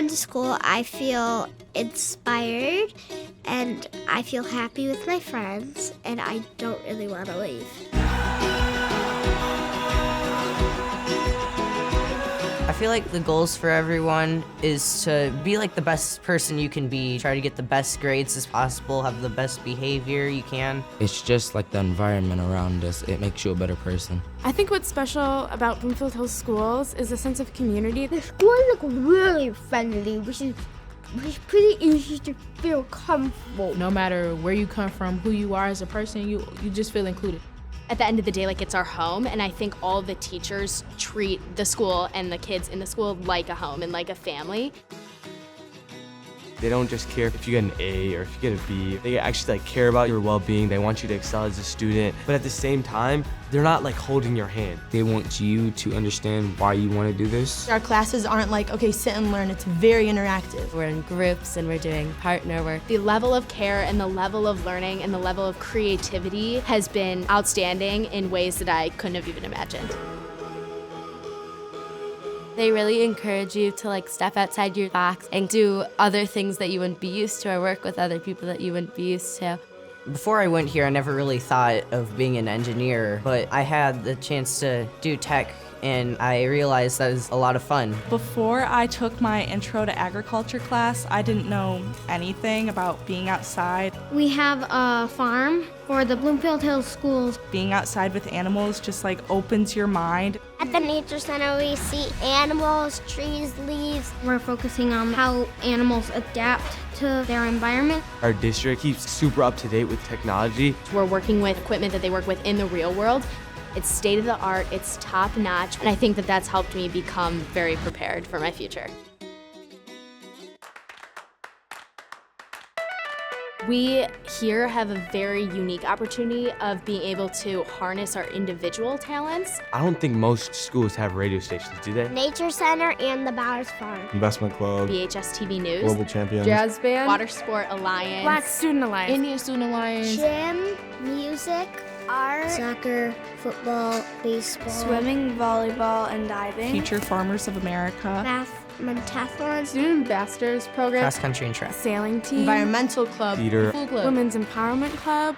come to school, I feel inspired and I feel happy with my friends, and I don't really want to leave. I feel like the goals for everyone is to be like the best person you can be, try to get the best grades as possible, have the best behavior you can. It's just like the environment around us. It makes you a better person. I think what's special about Bloomfield Hills Schools is a sense of community. The schools look really friendly, which is pretty easy to feel comfortable. No matter where you come from, who you are as a person, you just feel included. At the end of the day, like, it's our home, and I think all the teachers treat the school and the kids in the school like a home and like a family. They don't just care if you get an A or if you get a B. They actually care about your well-being. They want you to excel as a student, but at the same time, they're not holding your hand. They want you to understand why you want to do this. Our classes aren't okay, sit and learn. It's very interactive. We're in groups and we're doing partner work. The level of care and the level of learning and the level of creativity has been outstanding in ways that I couldn't have even imagined. They really encourage you to step outside your box and do other things that you wouldn't be used to or work with other people that you wouldn't be used to. Before I went here, I never really thought of being an engineer, but I had the chance to do tech, and I realized that was a lot of fun. Before I took my intro to agriculture class, I didn't know anything about being outside. We have a farm for the Bloomfield Hills Schools. Being outside with animals just opens your mind. At the Nature Center, we see animals, trees, leaves. We're focusing on how animals adapt to their environment. Our district keeps super up to date with technology. We're working with equipment that they work with in the real world. It's state of the art, it's top notch, and I think that that's helped me become very prepared for my future. We here have a very unique opportunity of being able to harness our individual talents. I don't think most schools have radio stations, do they? Nature Center and the Bowers Farm. Investment Club. BHS TV News. Global Champions. Jazz Band. Water Sport Alliance. Black Student Alliance. Indian Student Alliance. Gym, music, art, soccer, football, baseball, Swimming, volleyball, and diving. Future Farmers of America. math, mentathlon, Student Ambassadors Program. Cross country and track. Sailing team. Environmental club. Theater. Food club. Women's Empowerment Club.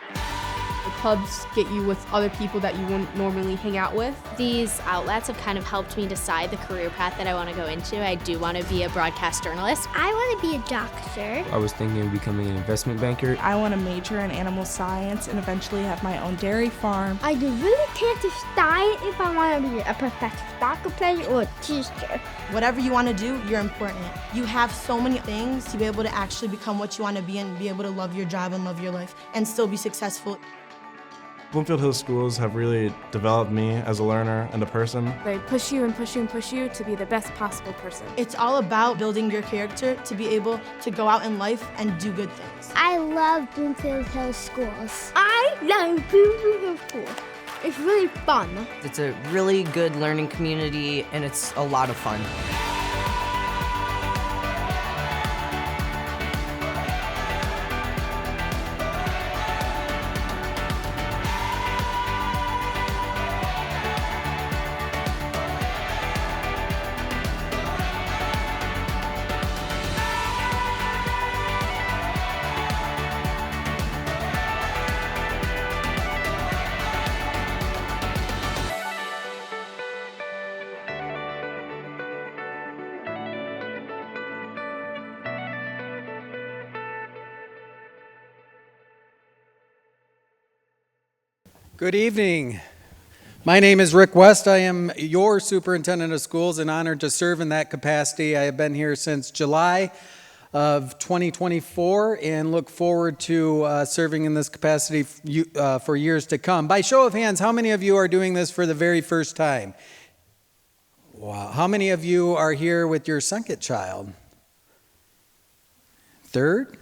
The clubs get you with other people that you wouldn't normally hang out with. These outlets have kind of helped me decide the career path that I want to go into. I do want to be a broadcast journalist. I want to be a doctor. I was thinking of becoming an investment banker. I want to major in animal science and eventually have my own dairy farm. I really can't decide if I want to be a professional soccer player or a teacher. Whatever you want to do, you're important. You have so many things to be able to actually become what you want to be and be able to love your job and love your life and still be successful. Bloomfield Hills Schools have really developed me as a learner and a person. They push you and push you and push you to be the best possible person. It's all about building your character to be able to go out in life and do good things. I love Bloomfield Hills Schools. I love Bloomfield Hills Schools. It's really fun. It's a really good learning community, and it's a lot of fun. Good evening. My name is Rick West. I am your superintendent of schools and honored to serve in that capacity. I have been here since July of 2024 and look forward to serving in this capacity for years to come. By show of hands, how many of you are doing this for the very first time? Wow. How many of you are here with your second child? Third?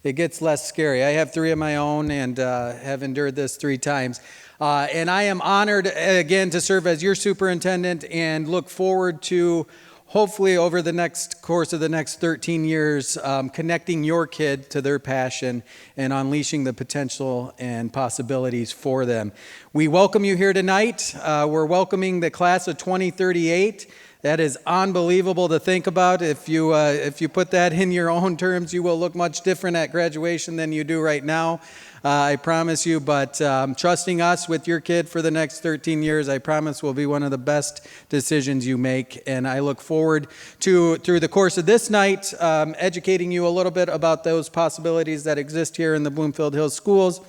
It gets less scary. I have 3 of my own and have endured this 3 times. And I am honored again to serve as your superintendent and look forward to hopefully over the next course of the next 13 years, connecting your kid to their passion and unleashing the potential and possibilities for them. We welcome you here tonight. We're welcoming the class of 2038. That is unbelievable to think about. If you put that in your own terms, you will look much different at graduation than you do right now. I promise you, but trusting us with your kid for the next 13 years, I promise will be one of the best decisions you make. And I look forward to, through the course of this night, educating you a little bit about those possibilities that exist here in the Bloomfield Hills Schools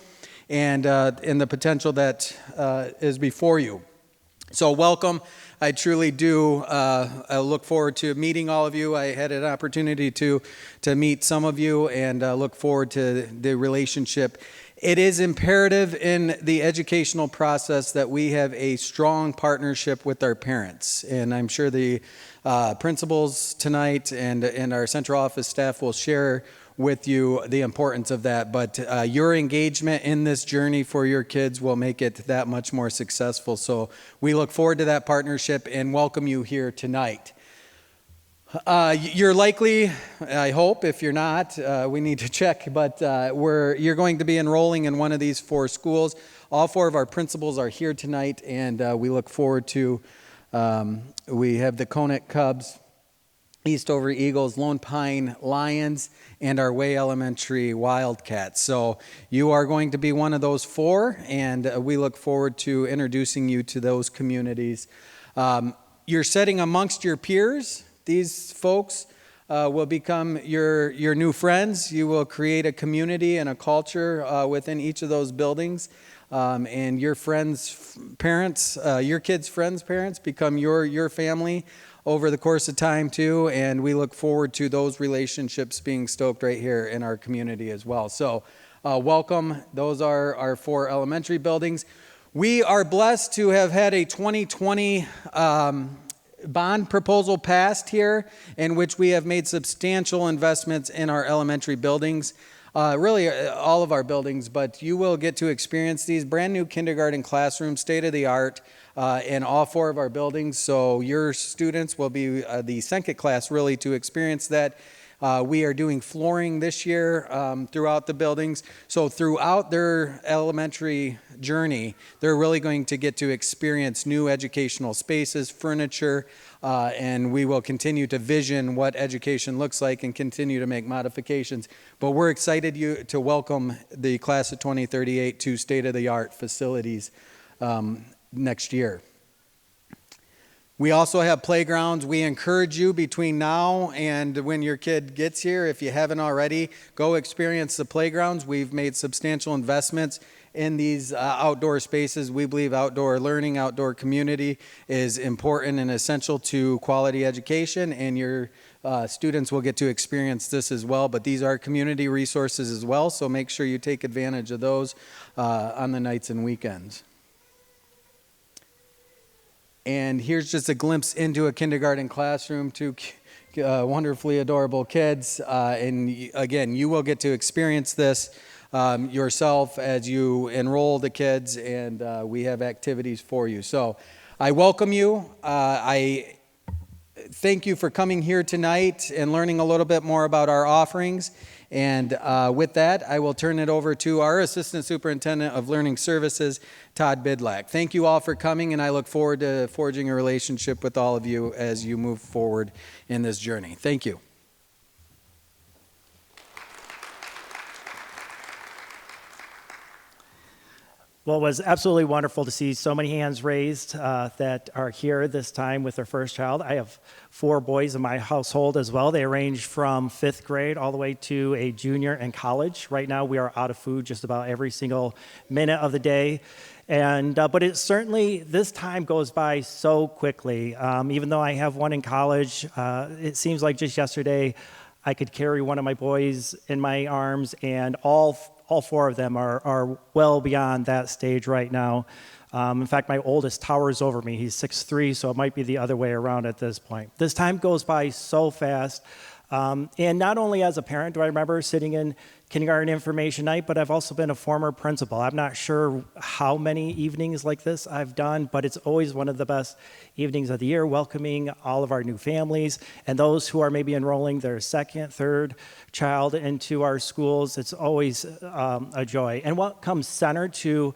and in the potential that is before you. So welcome. I truly do I look forward to meeting all of you. I had an opportunity to meet some of you and look forward to the relationship. It is imperative in the educational process that we have a strong partnership with our parents. And I'm sure the principals tonight and our central office staff will share with you the importance of that, but your engagement in this journey for your kids will make it that much more successful. So we look forward to that partnership and welcome you here tonight. You're likely, I hope, if you're not, we need to check, but you're going to be enrolling in one of these 4 schools. All 4 of our principals are here tonight, and we look forward to, we have the Conant Cubs, Eastover Eagles, Lone Pine Lions, and our Way Elementary Wildcats. So you are going to be one of those 4, and we look forward to introducing you to those communities. You're setting amongst your peers. These folks will become your new friends. You will create a community and a culture within each of those buildings. And your friends' parents, your kids' friends' parents become your family over the course of time too, and we look forward to those relationships being stoked right here in our community as well. So welcome. Those are our 4 elementary buildings. We are blessed to have had a 2020 bond proposal passed here in which we have made substantial investments in our elementary buildings. Really all of our buildings, but you will get to experience these brand new kindergarten classrooms, state-of-the-art, in all 4 of our buildings. So your students will be the second class really to experience that. We are doing flooring this year throughout the buildings. So throughout their elementary journey, they're really going to get to experience new educational spaces, furniture, and we will continue to vision what education looks like and continue to make modifications. But we're excited to welcome the class of 2038 to state-of-the-art facilities next year. We also have playgrounds. We encourage you between now and when your kid gets here, if you haven't already, go experience the playgrounds. We've made substantial investments in these outdoor spaces. We believe outdoor learning, outdoor community is important and essential to quality education, and your students will get to experience this as well. But these are community resources as well, so make sure you take advantage of those on the nights and weekends. And here's just a glimpse into a kindergarten classroom, 2 wonderfully adorable kids. And again, you will get to experience this yourself as you enroll the kids, and we have activities for you. So I welcome you. I thank you for coming here tonight and learning a little bit more about our offerings. And with that, I will turn it over to our Assistant Superintendent of Learning Services, Todd Bidlack. Thank you all for coming, and I look forward to forging a relationship with all of you as you move forward in this journey. Thank you. Well, it was absolutely wonderful to see so many hands raised that are here this time with their first child. I have 4 boys in my household as well. They range from 5th grade all the way to a junior in college. Right now, we are out of food just about every single minute of the day. And but it certainly, this time goes by so quickly. Even though I have one in college, it seems like just yesterday I could carry one of my boys in my arms, and all 4 of them are well beyond that stage right now. In fact, my oldest towers over me. He's 6'3", so it might be the other way around at this point. This time goes by so fast. And not only as a parent do I remember sitting in kindergarten information night, but I've also been a former principal. I'm not sure how many evenings like this I've done, but it's always one of the best evenings of the year, welcoming all of our new families and those who are maybe enrolling their 2nd, 3rd child into our schools. It's always a joy. And what comes center to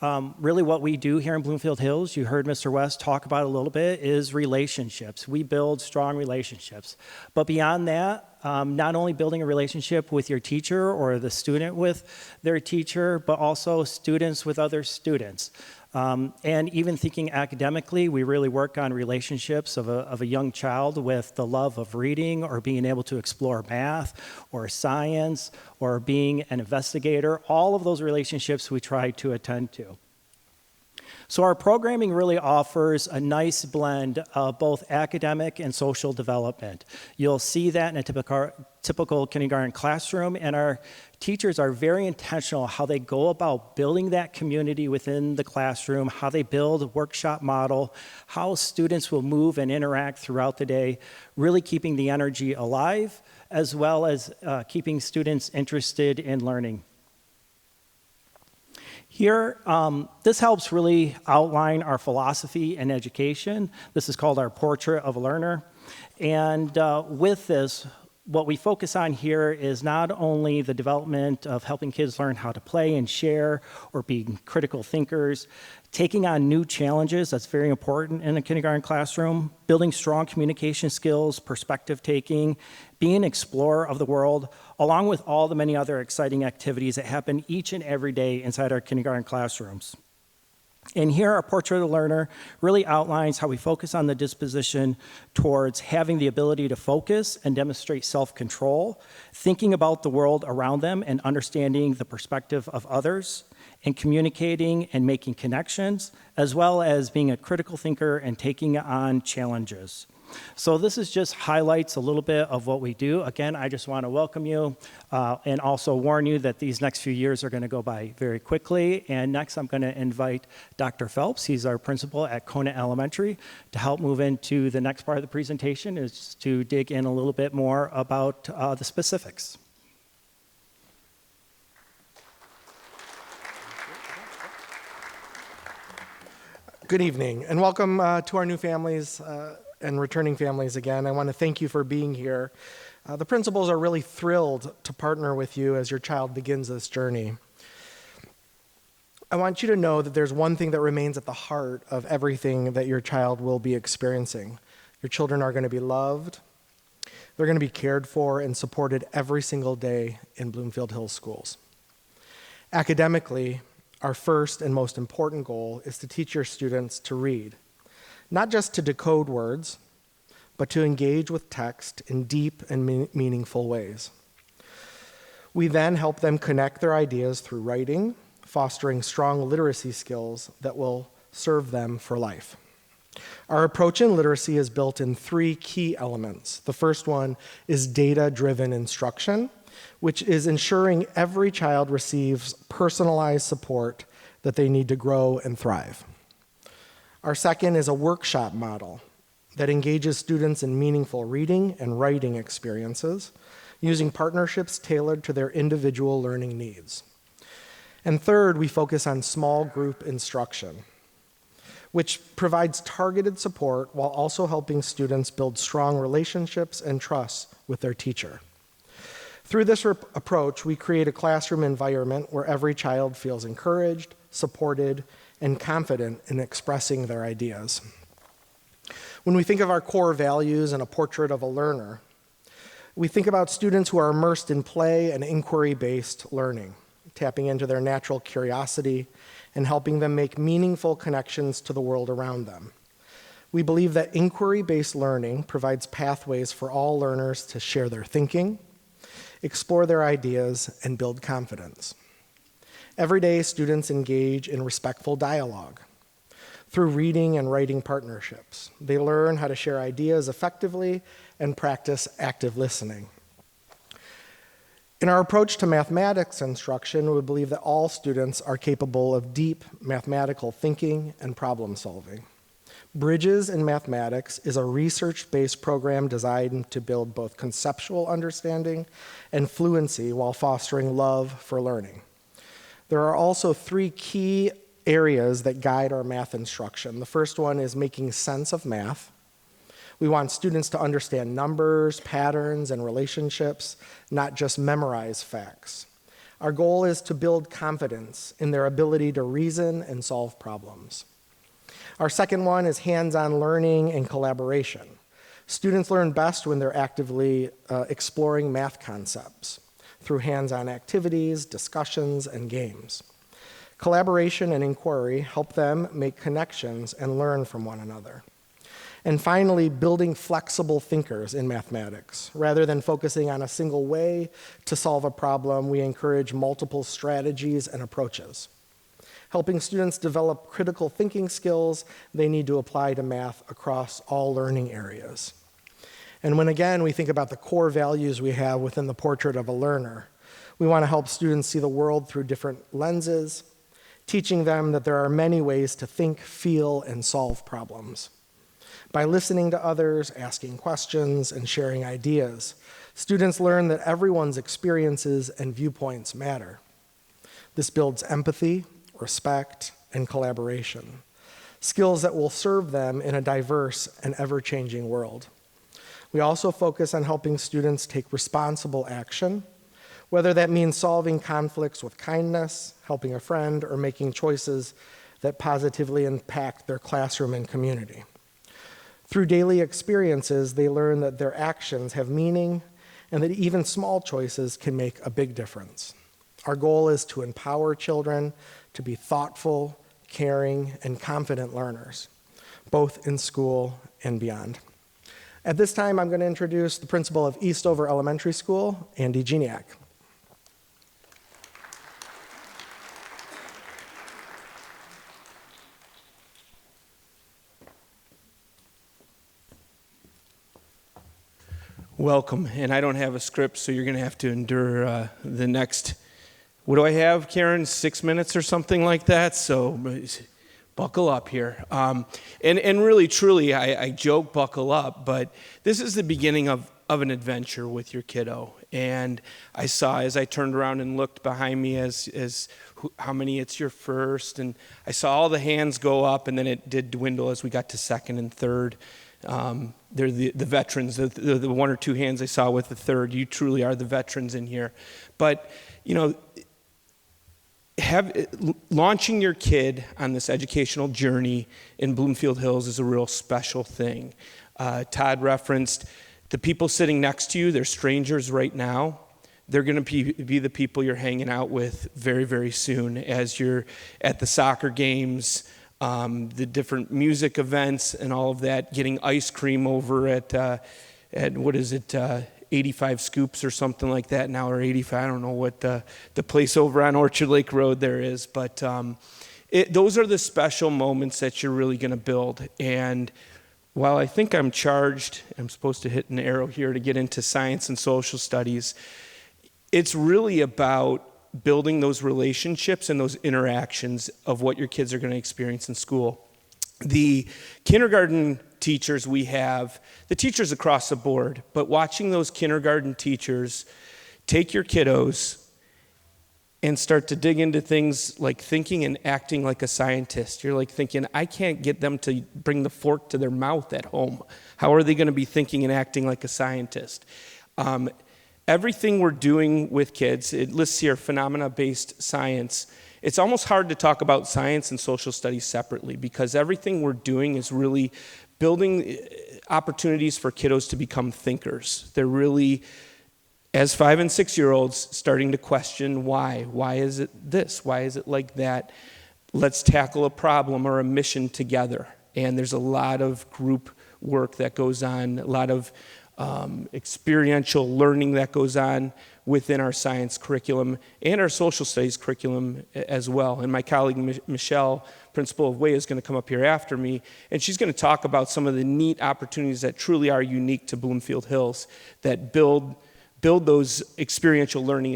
Really what we do here in Bloomfield Hills, you heard Mr. West talk about a little bit, is relationships. We build strong relationships. But beyond that, not only building a relationship with your teacher or the student with their teacher, but also students with other students. And even thinking academically, we really work on relationships of a young child with the love of reading or being able to explore math or science or being an investigator. All of those relationships we try to attend to. So our programming really offers a nice blend of both academic and social development. You'll see that in a typical kindergarten classroom, and our teachers are very intentional how they go about building that community within the classroom, how they build a workshop model, how students will move and interact throughout the day, really keeping the energy alive, as well as keeping students interested in learning. Here, this helps really outline our philosophy in education. This is called our Portrait of a Learner. And with this, what we focus on here is not only the development of helping kids learn how to play and share or be critical thinkers, taking on new challenges, that's very important in a kindergarten classroom, building strong communication skills, perspective taking, being an explorer of the world, along with all the many other exciting activities that happen each and every day inside our kindergarten classrooms. And here, our Portrait of a Learner really outlines how we focus on the disposition towards having the ability to focus and demonstrate self-control, thinking about the world around them and understanding the perspective of others, and communicating and making connections, as well as being a critical thinker and taking on challenges. So this is just highlights a little bit of what we do. Again, I just want to welcome you and also warn you that these next few years are going to go by very quickly. And next, I'm going to invite Dr. Phelps. He's our principal at Conant Elementary to help move into the next part of the presentation, is to dig in a little bit more about the specifics. Good evening, and welcome to our new families and returning families again. I want to thank you for being here. The principals are really thrilled to partner with you as your child begins this journey. I want you to know that there's one thing that remains at the heart of everything that your child will be experiencing. Your children are going to be loved, they're going to be cared for and supported every single day in Bloomfield Hills Schools. Academically, our first and most important goal is to teach your students to read, not just to decode words, but to engage with text in deep and meaningful ways. We then help them connect their ideas through writing, fostering strong literacy skills that will serve them for life. Our approach in literacy is built in three key elements. The first one is data-driven instruction, which is ensuring every child receives personalized support that they need to grow and thrive. Our second is a workshop model that engages students in meaningful reading and writing experiences, using partnerships tailored to their individual learning needs. And third, we focus on small group instruction, which provides targeted support while also helping students build strong relationships and trust with their teacher. Through this approach, we create a classroom environment where every child feels encouraged, supported, and confident in expressing their ideas. When we think of our core values and a portrait of a learner, we think about students who are immersed in play and inquiry-based learning, tapping into their natural curiosity and helping them make meaningful connections to the world around them. We believe that inquiry-based learning provides pathways for all learners to share their thinking, explore their ideas, and build confidence. Every day, students engage in respectful dialogue. Through reading and writing partnerships, they learn how to share ideas effectively and practice active listening. In our approach to mathematics instruction, we believe that all students are capable of deep mathematical thinking and problem solving. Bridges in Mathematics is a research-based program designed to build both conceptual understanding and fluency while fostering love for learning. There are also three key areas that guide our math instruction. The first one is making sense of math. We want students to understand numbers, patterns, and relationships, not just memorize facts. Our goal is to build confidence in their ability to reason and solve problems. Our second one is hands-on learning and collaboration. Students learn best when they're actively exploring math concepts through hands-on activities, discussions, and games. Collaboration and inquiry help them make connections and learn from one another. And finally, building flexible thinkers in mathematics. Rather than focusing on a single way to solve a problem, we encourage multiple strategies and approaches. Helping students develop critical thinking skills they need to apply to math across all learning areas. And when again we think about the core values we have within the portrait of a learner, we want to help students see the world through different lenses, teaching them that there are many ways to think, feel, and solve problems. By listening to others, asking questions, and sharing ideas, students learn that everyone's experiences and viewpoints matter. This builds empathy, respect, and collaboration, skills that will serve them in a diverse and ever-changing world. We also focus on helping students take responsible action, whether that means solving conflicts with kindness, helping a friend, or making choices that positively impact their classroom and community. Through daily experiences, they learn that their actions have meaning and that even small choices can make a big difference. Our goal is to empower children to be thoughtful, caring, and confident learners, both in school and beyond. At this time, I'm going to introduce the principal of Eastover Elementary School, Andy Geniak. Welcome, and I don't have a script, so you're going to have to endure the next, what do I have, Karen, 6 minutes or something like that, so buckle up here. And really, truly, I joke buckle up, but this is the beginning of an adventure with your kiddo, and I saw as I turned around and looked behind me as how many it's your first, and I saw all the hands go up, and then it did dwindle as we got to second and third. They're the veterans, the one or two hands I saw with the third. You truly are the veterans in here. But, you know, launching your kid on this educational journey in Bloomfield Hills is a real special thing. Todd referenced the people sitting next to you, they're strangers right now. They're going to be the people you're hanging out with very, very soon as you're at the soccer games, the different music events and all of that, getting ice cream over at what is it, 85 Scoops or something like that now, or 85, I don't know what the place over on Orchard Lake Road there is, but those are the special moments that you're really going to build. And while I think I'm supposed to hit an arrow here to get into science and social studies, it's really about building those relationships and those interactions of what your kids are going to experience in school. The kindergarten teachers we have, the teachers across the board, but watching those kindergarten teachers take your kiddos and start to dig into things like thinking and acting like a scientist. You're like thinking, I can't get them to bring the fork to their mouth at home. How are they going to be thinking and acting like a scientist? Everything we're doing with kids, it lists here phenomena-based science. It's almost hard to talk about science and social studies separately because everything we're doing is really building opportunities for kiddos to become thinkers. They're really, as 5 and 6 year olds, starting to question why. Why is it this? Why is it like that? Let's tackle a problem or a mission together. And there's a lot of group work that goes on, a lot of experiential learning that goes on within our science curriculum and our social studies curriculum as well. And my colleague Michelle, principal of WAY, is going to come up here after me, and she's going to talk about some of the neat opportunities that truly are unique to Bloomfield Hills that build those experiential learning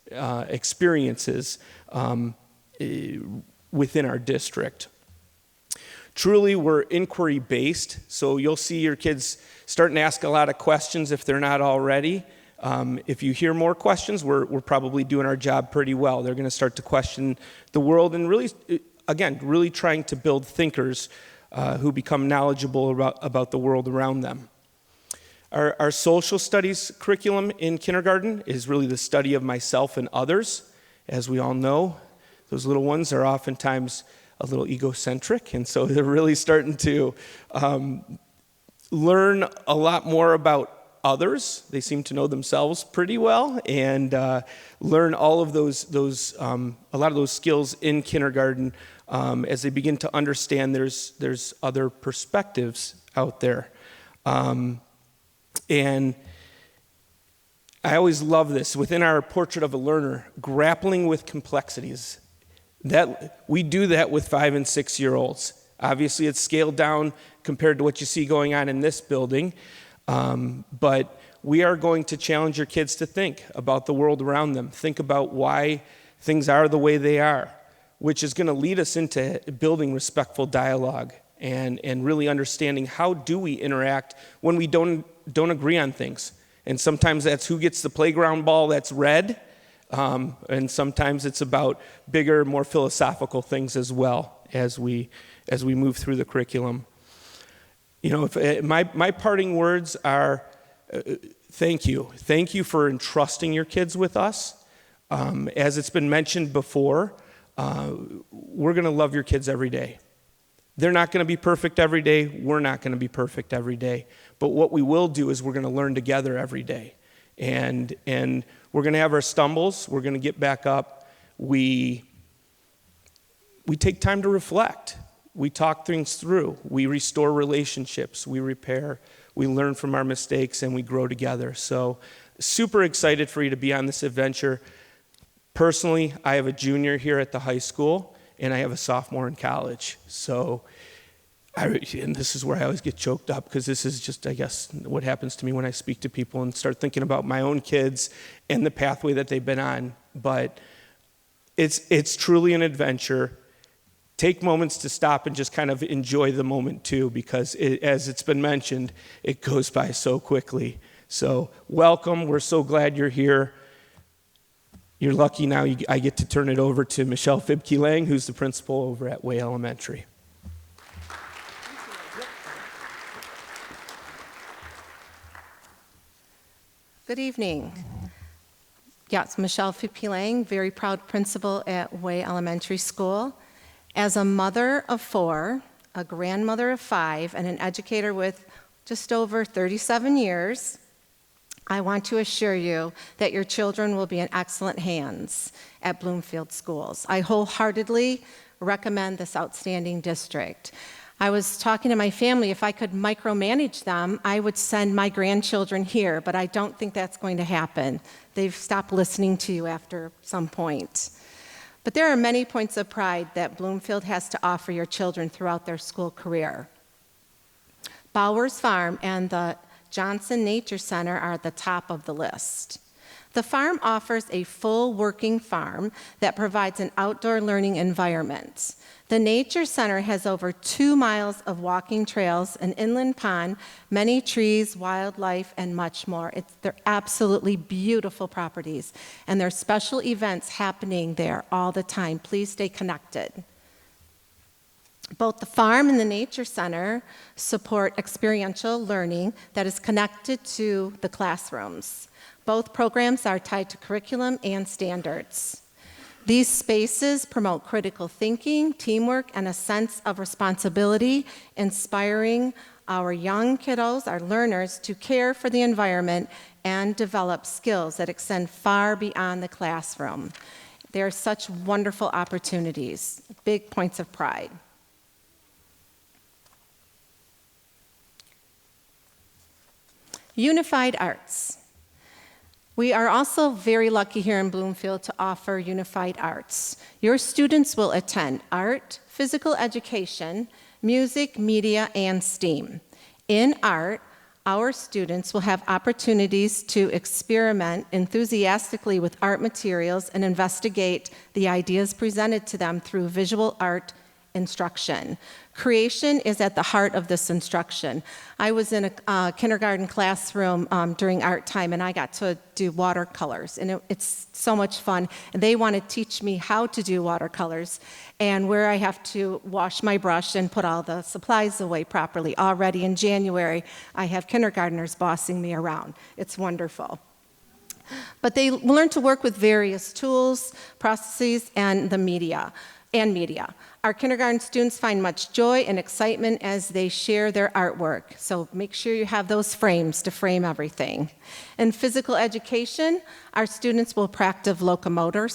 experiences within our district. Truly, we're inquiry-based, so you'll see your kids starting to ask a lot of questions if they're not already. If you hear more questions, we're probably doing our job pretty well. They're going to start to question the world and really, again, really trying to build thinkers who become knowledgeable about the world around them. Our social studies curriculum in kindergarten is really the study of myself and others. As we all know, those little ones are oftentimes a little egocentric, and so they're really starting to learn a lot more about others. They seem to know themselves pretty well, and learn all of those a lot of those skills in kindergarten as they begin to understand there's other perspectives out there. And I always love this within our portrait of a learner, grappling with complexities. That we do that with 5 and 6 year olds. Obviously, it's scaled down compared to what you see going on in this building, but we are going to challenge your kids to think about the world around them. Think about why things are the way they are, which is going to lead us into building respectful dialogue and really understanding how do we interact when we don't agree on things. And sometimes that's who gets the playground ball that's red, and sometimes it's about bigger, more philosophical things as well as we move through the curriculum. You know, my parting words are thank you. Thank you for entrusting your kids with us. As it's been mentioned before, we're going to love your kids every day. They're not going to be perfect every day. We're not going to be perfect every day. But what we will do is we're going to learn together every day. And we're going to have our stumbles. We're going to get back up. We take time to reflect. We talk things through. We restore relationships. We repair. We learn from our mistakes, and we grow together. So super excited for you to be on this adventure. Personally, I have a junior here at the high school, and I have a sophomore in college. So, and this is where I always get choked up, because this is just, I guess, what happens to me when I speak to people and start thinking about my own kids and the pathway that they've been on. But it's truly an adventure. Take moments to stop and just kind of enjoy the moment too, because as it's been mentioned, it goes by so quickly. So welcome. We're so glad you're here. You're lucky now I get to turn it over to Michelle Fibke-Lang, who's the principal over at Way Elementary. Good evening. Yes, Michelle Fibke-Lang, very proud principal at Way Elementary School. As a mother of 4, a grandmother of 5, and an educator with just over 37 years, I want to assure you that your children will be in excellent hands at Bloomfield Schools. I wholeheartedly recommend this outstanding district. I was talking to my family, if I could micromanage them, I would send my grandchildren here, but I don't think that's going to happen. They've stopped listening to you after some point. But there are many points of pride that Bloomfield has to offer your children throughout their school career. Bowers Farm and the Johnson Nature Center are at the top of the list. The farm offers a full working farm that provides an outdoor learning environment. The Nature Center has over 2 miles of walking trails, an inland pond, many trees, wildlife, and much more. They're absolutely beautiful properties, and there are special events happening there all the time. Please stay connected. Both the farm and the Nature Center support experiential learning that is connected to the classrooms. Both programs are tied to curriculum and standards. These spaces promote critical thinking, teamwork, and a sense of responsibility, inspiring our young kiddos, our learners, to care for the environment and develop skills that extend far beyond the classroom. There are such wonderful opportunities, big points of pride. Unified Arts. We are also very lucky here in Bloomfield to offer Unified Arts. Your students will attend art, physical education, music, media, and STEAM. In art, our students will have opportunities to experiment enthusiastically with art materials and investigate the ideas presented to them through visual art instruction. Creation is at the heart of this instruction. I was in a kindergarten classroom during art time, and I got to do watercolors, and it's so much fun. And they want to teach me how to do watercolors and where I have to wash my brush and put all the supplies away properly. Already in January, I have kindergartners bossing me around. It's wonderful. But they learn to work with various tools, processes, and media. Our kindergarten students find much joy and excitement as they share their artwork. So make sure you have those frames to frame everything. In physical education, our students will practice locomotive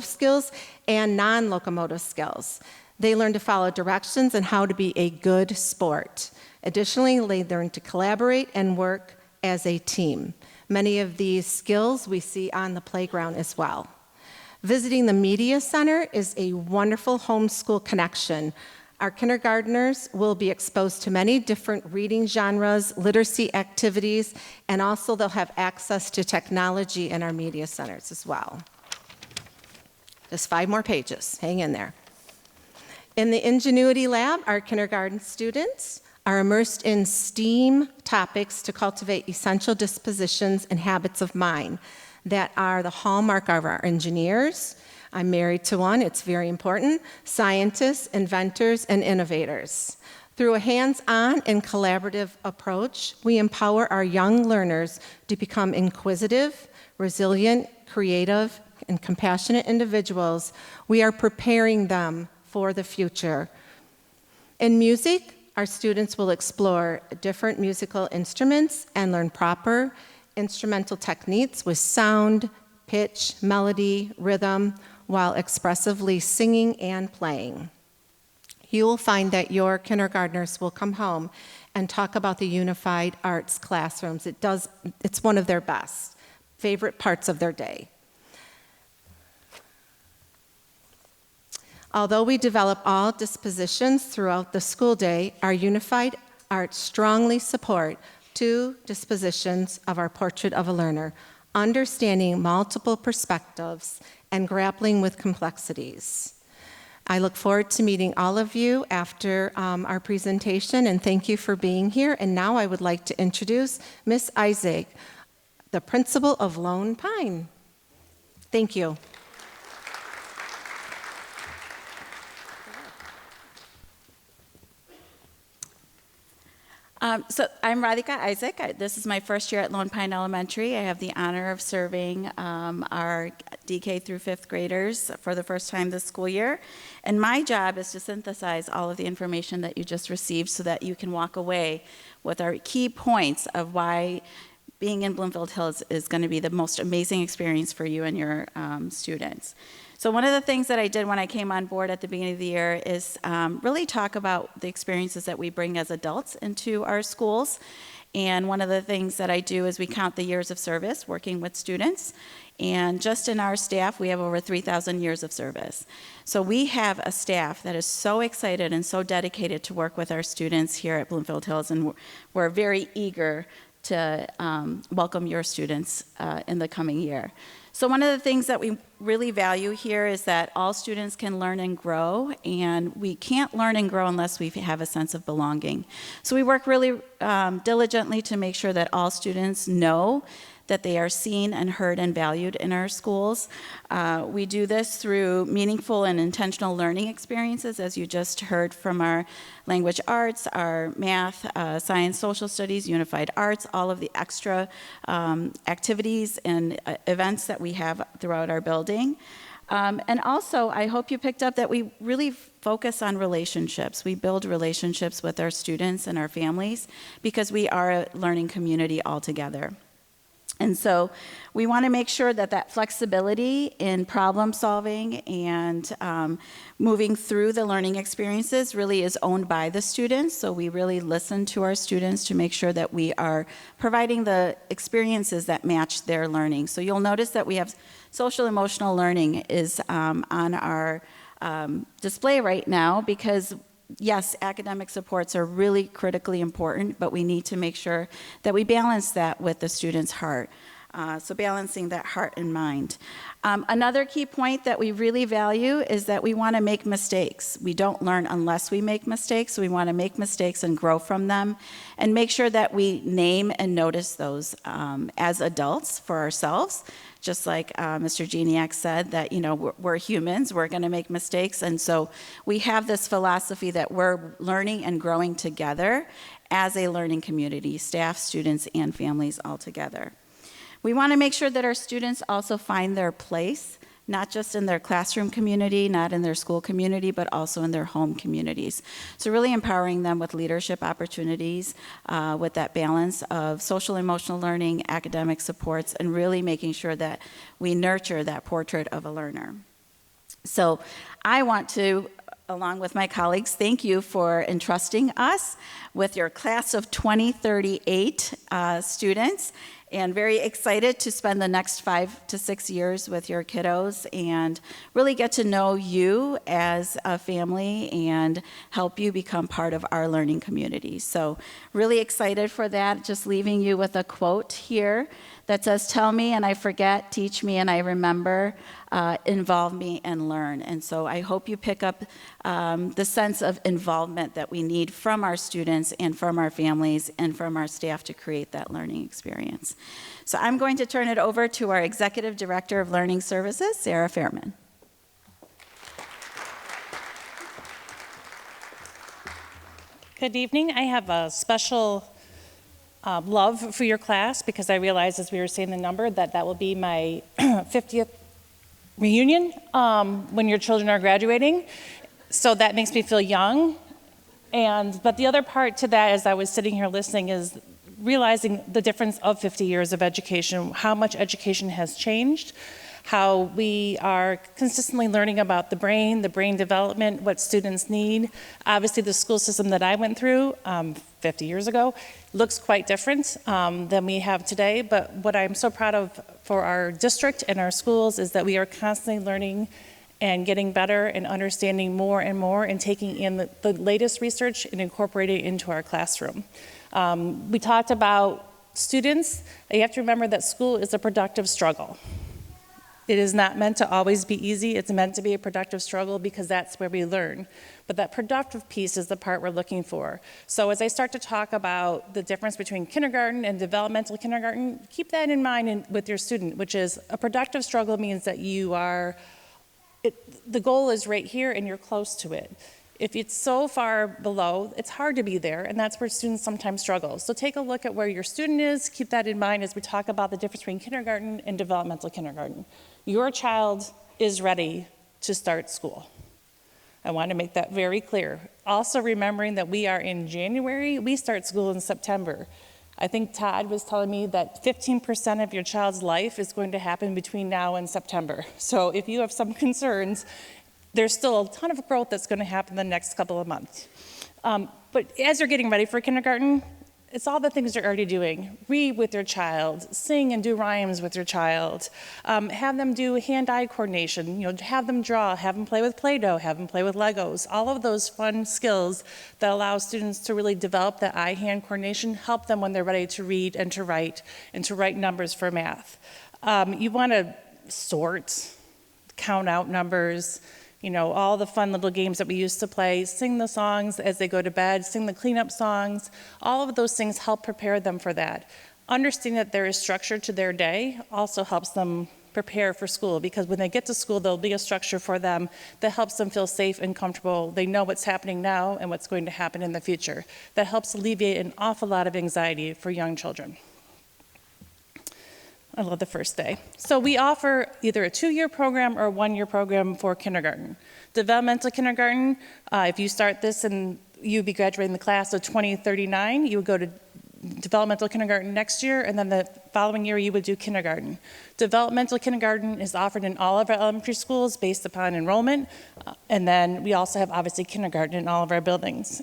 skills, and non-locomotive skills. They learn to follow directions and how to be a good sport. Additionally, they learn to collaborate and work as a team. Many of these skills we see on the playground as well. Visiting the Media Center is a wonderful homeschool connection. Our kindergartners will be exposed to many different reading genres, literacy activities, and also they'll have access to technology in our media centers as well. Just 5 more pages, hang in there. In the Ingenuity Lab, our kindergarten students are immersed in STEAM topics to cultivate essential dispositions and habits of mind that are the hallmark of our engineers. I'm married to one, it's very important, scientists, inventors, and innovators. Through a hands-on and collaborative approach, we empower our young learners to become inquisitive, resilient, creative, and compassionate individuals. We are preparing them for the future. In music, our students will explore different musical instruments and learn proper instrumental techniques with sound, pitch, melody, rhythm, while expressively singing and playing. You will find that your kindergartners will come home and talk about the unified arts classrooms. It's one of their best, favorite parts of their day. Although we develop all dispositions throughout the school day, our unified arts strongly support 2 dispositions of our portrait of a learner: understanding multiple perspectives and grappling with complexities. I look forward to meeting all of you after our presentation, and thank you for being here. And now I would like to introduce Miss Isaac, the principal of Lone Pine. Thank you. So I'm Radhika Isaac. This is my first year at Lone Pine Elementary. I have the honor of serving our DK through 5th graders for the first time this school year. And my job is to synthesize all of the information that you just received so that you can walk away with our key points of why being in Bloomfield Hills is going to be the most amazing experience for you and your students. So one of the things that I did when I came on board at the beginning of the year is really talk about the experiences that we bring as adults into our schools. And one of the things that I do is we count the years of service working with students. And just in our staff, we have over 3,000 years of service. So we have a staff that is so excited and so dedicated to work with our students here at Bloomfield Hills, and we're very eager to welcome your students in the coming year. So one of the things that we really value here is that all students can learn and grow, and we can't learn and grow unless we have a sense of belonging. So we work really diligently to make sure that all students know that they are seen and heard and valued in our schools. We do this through meaningful and intentional learning experiences, as you just heard from our language arts, our math, science, social studies, unified arts, all of the extra activities and events that we have throughout our building. And also, I hope you picked up that we really focus on relationships. We build relationships with our students and our families because we are a learning community altogether. And so we want to make sure that that flexibility in problem solving and moving through the learning experiences really is owned by the students. So we really listen to our students to make sure that we are providing the experiences that match their learning. So you'll notice that we have social emotional learning is on our display right now because yes, academic supports are really critically important, but we need to make sure that we balance that with the student's heart. So balancing that heart and mind. Another key point that we really value is that we want to make mistakes. We don't learn unless we make mistakes. So we want to make mistakes and grow from them and make sure that we name and notice those as adults for ourselves. Just like Mr. Geniak said, that we're humans, we're going to make mistakes, and so we have this philosophy that we're learning and growing together as a learning community, staff, students, and families all together. We want to make sure that our students also find their place, not just in their classroom community, not in their school community, but also in their home communities. So really empowering them with leadership opportunities, with that balance of social emotional learning, academic supports, and really making sure that we nurture that portrait of a learner. So I want to, along with my colleagues, thank you for entrusting us with your class of 2038 students, and very excited to spend the next 5 to 6 years with your kiddos and really get to know you as a family and help you become part of our learning community. So really excited for that. Just leaving you with a quote here that says, "Tell me and I forget, teach me and I remember, involve me and learn." And so I hope you pick up the sense of involvement that we need from our students and from our families and from our staff to create that learning experience. So I'm going to turn it over to our Executive Director of Learning Services, Sarah Fairman. Good evening. I have a special love for your class because I realized as we were saying the number that will be my 50th reunion when your children are graduating. So that makes me feel young. But the other part to that, as I was sitting here listening, is realizing the difference of 50 years of education, how much education has changed, how we are consistently learning about the brain development, what students need. Obviously, the school system that I went through 50 years ago looks quite different than we have today. But what I'm so proud of for our district and our schools is that we are constantly learning and getting better and understanding more and more and taking in the latest research and incorporating it into our classroom. We talked about students. You have to remember that school is a productive struggle. It is not meant to always be easy. It's meant to be a productive struggle because that's where we learn. But that productive piece is the part we're looking for. So as I start to talk about the difference between kindergarten and developmental kindergarten, keep that in mind with your student, which is a productive struggle means that you are, the goal is right here and you're close to it. If it's so far below, it's hard to be there, and that's where students sometimes struggle. So take a look at where your student is. Keep that in mind as we talk about the difference between kindergarten and developmental kindergarten. Your child is ready to start school. I want to make that very clear. Also remembering that we are in January, we start school in September. I think Todd was telling me that 15% of your child's life is going to happen between now and September. So if you have some concerns, there's still a ton of growth that's going to happen in the next couple of months. But as you're getting ready for kindergarten, it's all the things you're already doing. Read with your child, sing and do rhymes with your child, have them do hand-eye coordination, have them draw, have them play with Play-Doh, have them play with Legos. All of those fun skills that allow students to really develop that eye-hand coordination, help them when they're ready to read and to write numbers for math. You want to sort, count out numbers, all the fun little games that we used to play, sing the songs as they go to bed, sing the cleanup songs. All of those things help prepare them for that. Understanding that there is structure to their day also helps them prepare for school, because when they get to school, there'll be a structure for them that helps them feel safe and comfortable. They know what's happening now and what's going to happen in the future. That helps alleviate an awful lot of anxiety for young children. I love the first day. So we offer either a 2-year program or a 1-year program for kindergarten. Developmental kindergarten, if you start this and you'd be graduating the class of 2039, you would go to developmental kindergarten next year, and then the following year you would do kindergarten. Developmental kindergarten is offered in all of our elementary schools based upon enrollment, and then we also have obviously kindergarten in all of our buildings.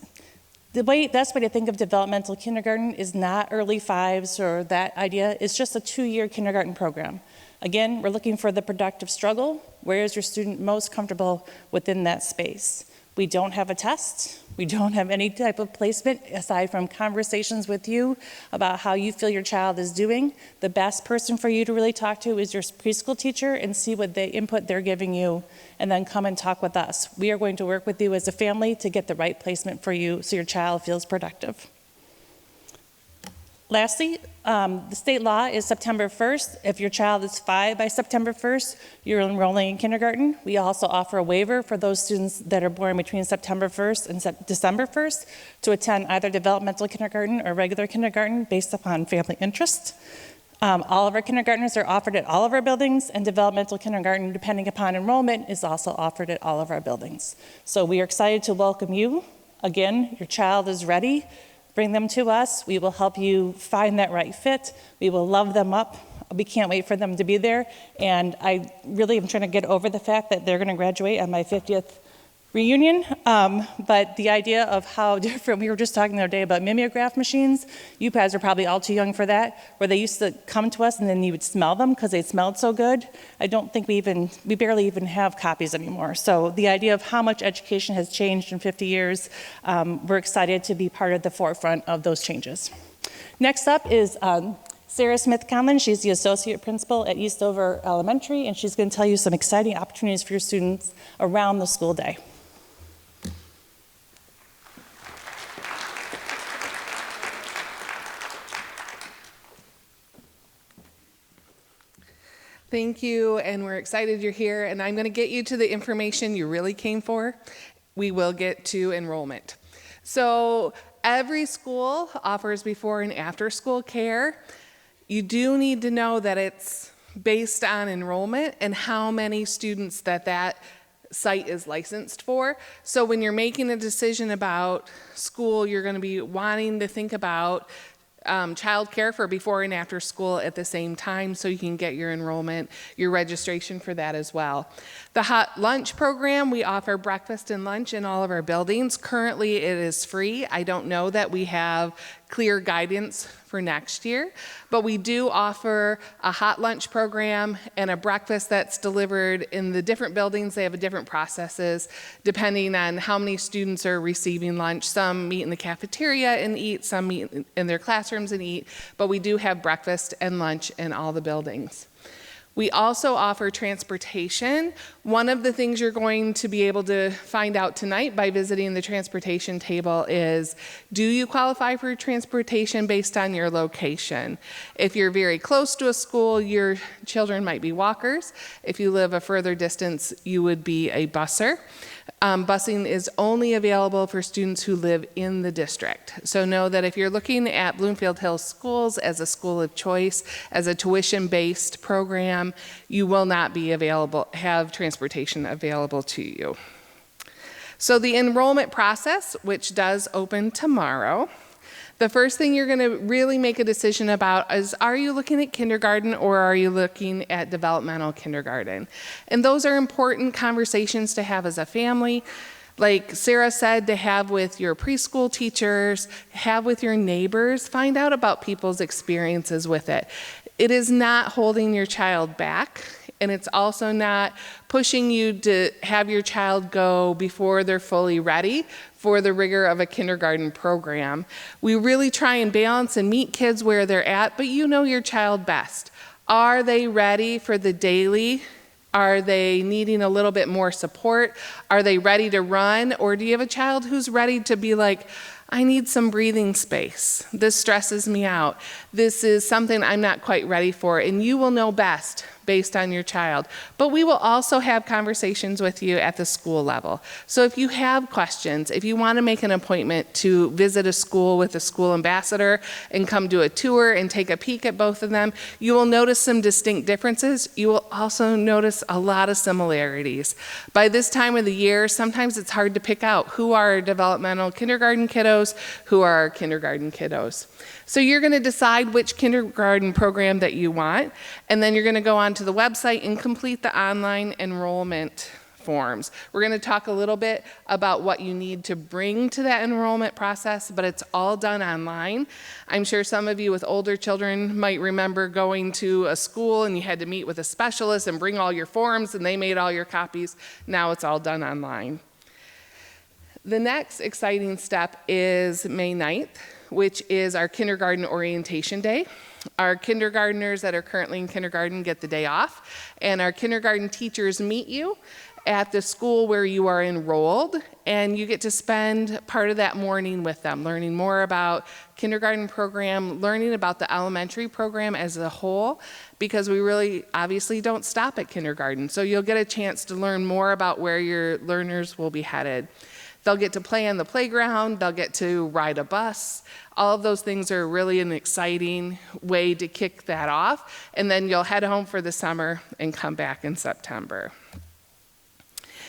The best way to think of developmental kindergarten is not early 5s or that idea. It's just a 2-year kindergarten program. Again, we're looking for the productive struggle. Where is your student most comfortable within that space? We don't have a test. We don't have any type of placement aside from conversations with you about how you feel your child is doing. The best person for you to really talk to is your preschool teacher and see what input they're giving you, and then come and talk with us. We are going to work with you as a family to get the right placement for you so your child feels productive. Lastly, the state law is September 1st. If your child is 5 by September 1st, you're enrolling in kindergarten. We also offer a waiver for those students that are born between September 1st and December 1st to attend either developmental kindergarten or regular kindergarten based upon family interest. All of our kindergartners are offered at all of our buildings, and developmental kindergarten, depending upon enrollment, is also offered at all of our buildings. So we are excited to welcome you. Again, your child is ready. Bring them to us. We will help you find that right fit. We will love them up. We can't wait for them to be there. And I really am trying to get over the fact that they're going to graduate on my 50th reunion. But the idea of how different, we were just talking the other day about mimeograph machines. You guys are probably all too young for that, where they used to come to us and then you would smell them because they smelled so good. I don't think we barely even have copies anymore. So the idea of how much education has changed in 50 years, we're excited to be part of the forefront of those changes. Next up is Sarah Smith-Conlon. She's the Associate Principal at Eastover Elementary, and she's going to tell you some exciting opportunities for your students around the school day. Thank you, and we're excited you're here, and I'm going to get you to the information you really came for. We will get to enrollment. So every school offers before and after school care. You do need to know that it's based on enrollment and how many students that site is licensed for. So when you're making a decision about school, you're going to be wanting to think about child care for before and after school at the same time, so you can get your enrollment, your registration for that as well. The hot lunch program, we offer breakfast and lunch in all of our buildings. Currently it is free. I don't know that we have clear guidance for next year, but we do offer a hot lunch program and a breakfast that's delivered in the different buildings. They have different processes depending on how many students are receiving lunch. Some meet in the cafeteria and eat, some meet in their classrooms and eat, but we do have breakfast and lunch in all the buildings. We also offer transportation. One of the things you're going to be able to find out tonight by visiting the transportation table is, do you qualify for transportation based on your location? If you're very close to a school, your children might be walkers. If you live a further distance, you would be a busser. Busing is only available for students who live in the district. So know that if you're looking at Bloomfield Hills Schools as a school of choice, as a tuition-based program, you will not be have transportation available to you. So the enrollment process, which does open tomorrow, the first thing you're going to really make a decision about is, are you looking at kindergarten or are you looking at developmental kindergarten? And those are important conversations to have as a family. Like Sarah said, to have with your preschool teachers, have with your neighbors, find out about people's experiences with it. It is not holding your child back, and it's also not pushing you to have your child go before they're fully ready for the rigor of a kindergarten program. We really try and balance and meet kids where they're at, but you know your child best. Are they ready for the daily? Are they needing a little bit more support? Are they ready to run? Or do you have a child who's ready to be like, I need some breathing space. This stresses me out. This is something I'm not quite ready for, and you will know best based on your child. But we will also have conversations with you at the school level. So if you have questions, if you want to make an appointment to visit a school with a school ambassador and come do a tour and take a peek at both of them, you will notice some distinct differences. You will also notice a lot of similarities. By this time of the year, sometimes it's hard to pick out who are developmental kindergarten kiddos, who are kindergarten kiddos. So you're going to decide which kindergarten program that you want, and then you're going to go onto the website and complete the online enrollment forms. We're going to talk a little bit about what you need to bring to that enrollment process, but it's all done online. I'm sure some of you with older children might remember going to a school and you had to meet with a specialist and bring all your forms and they made all your copies. Now it's all done online. The next exciting step is May 9th, which is our Kindergarten Orientation Day. Our kindergartners that are currently in kindergarten get the day off, and our kindergarten teachers meet you at the school where you are enrolled, and you get to spend part of that morning with them, learning more about kindergarten program, learning about the elementary program as a whole, because we really obviously don't stop at kindergarten. So you'll get a chance to learn more about where your learners will be headed. They'll get to play on the playground, they'll get to ride a bus. All of those things are really an exciting way to kick that off, and then you'll head home for the summer and come back in September.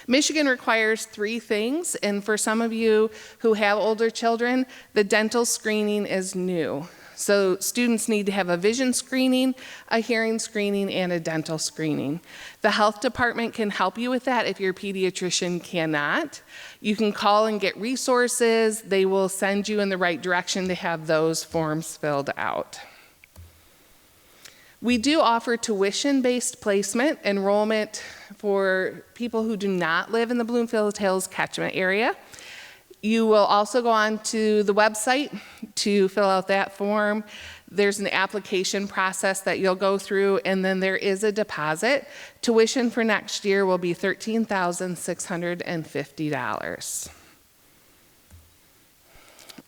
Michigan requires 3 things, and for some of you who have older children, the dental screening is new. So students need to have a vision screening, a hearing screening, and a dental screening. The health department can help you with that if your pediatrician cannot. You can call and get resources. They will send you in the right direction to have those forms filled out. We do offer tuition-based placement enrollment for people who do not live in the Bloomfield Hills catchment area. You will also go on to the website to fill out that form. There's an application process that you'll go through, and then there is a deposit. Tuition for next year will be $13,650.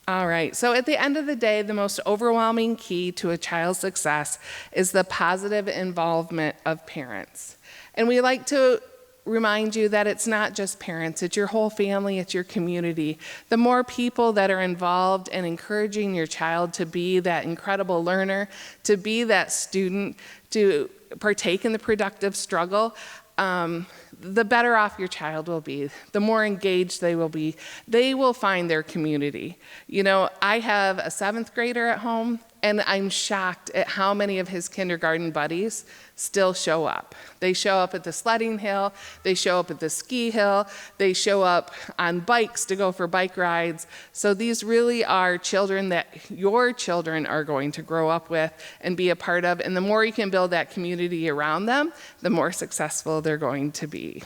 All right, so at the end of the day, the most overwhelming key to a child's success is the positive involvement of parents. And we like to remind you that it's not just parents, it's your whole family, it's your community. The more people that are involved in encouraging your child to be that incredible learner, to be that student, to partake in the productive struggle, the better off your child will be, the more engaged they will be. They will find their community. You know, I have a 7th grader at home, and I'm shocked at how many of his kindergarten buddies still show up. They show up at the sledding hill, they show up at the ski hill, they show up on bikes to go for bike rides. So these really are children that your children are going to grow up with and be a part of, and the more you can build that community around them, the more successful they're going to be.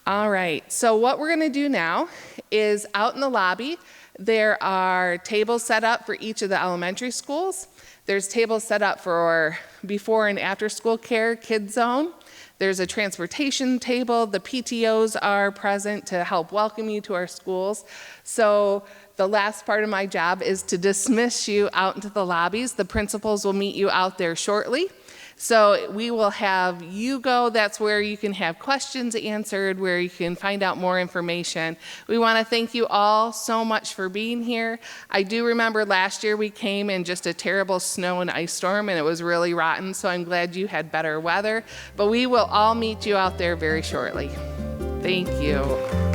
All right, so what we're gonna do now is out in the lobby, there are tables set up for each of the elementary schools. There's tables set up for before and after school care, kids zone. There's a transportation table. The PTOs are present to help welcome you to our schools. So the last part of my job is to dismiss you out into the lobbies. The principals will meet you out there shortly. So we will have you go. That's where you can have questions answered, where you can find out more information. We want to thank you all so much for being here. I do remember last year we came in just a terrible snow and ice storm, and it was really rotten, so I'm glad you had better weather. But we will all meet you out there very shortly. Thank you.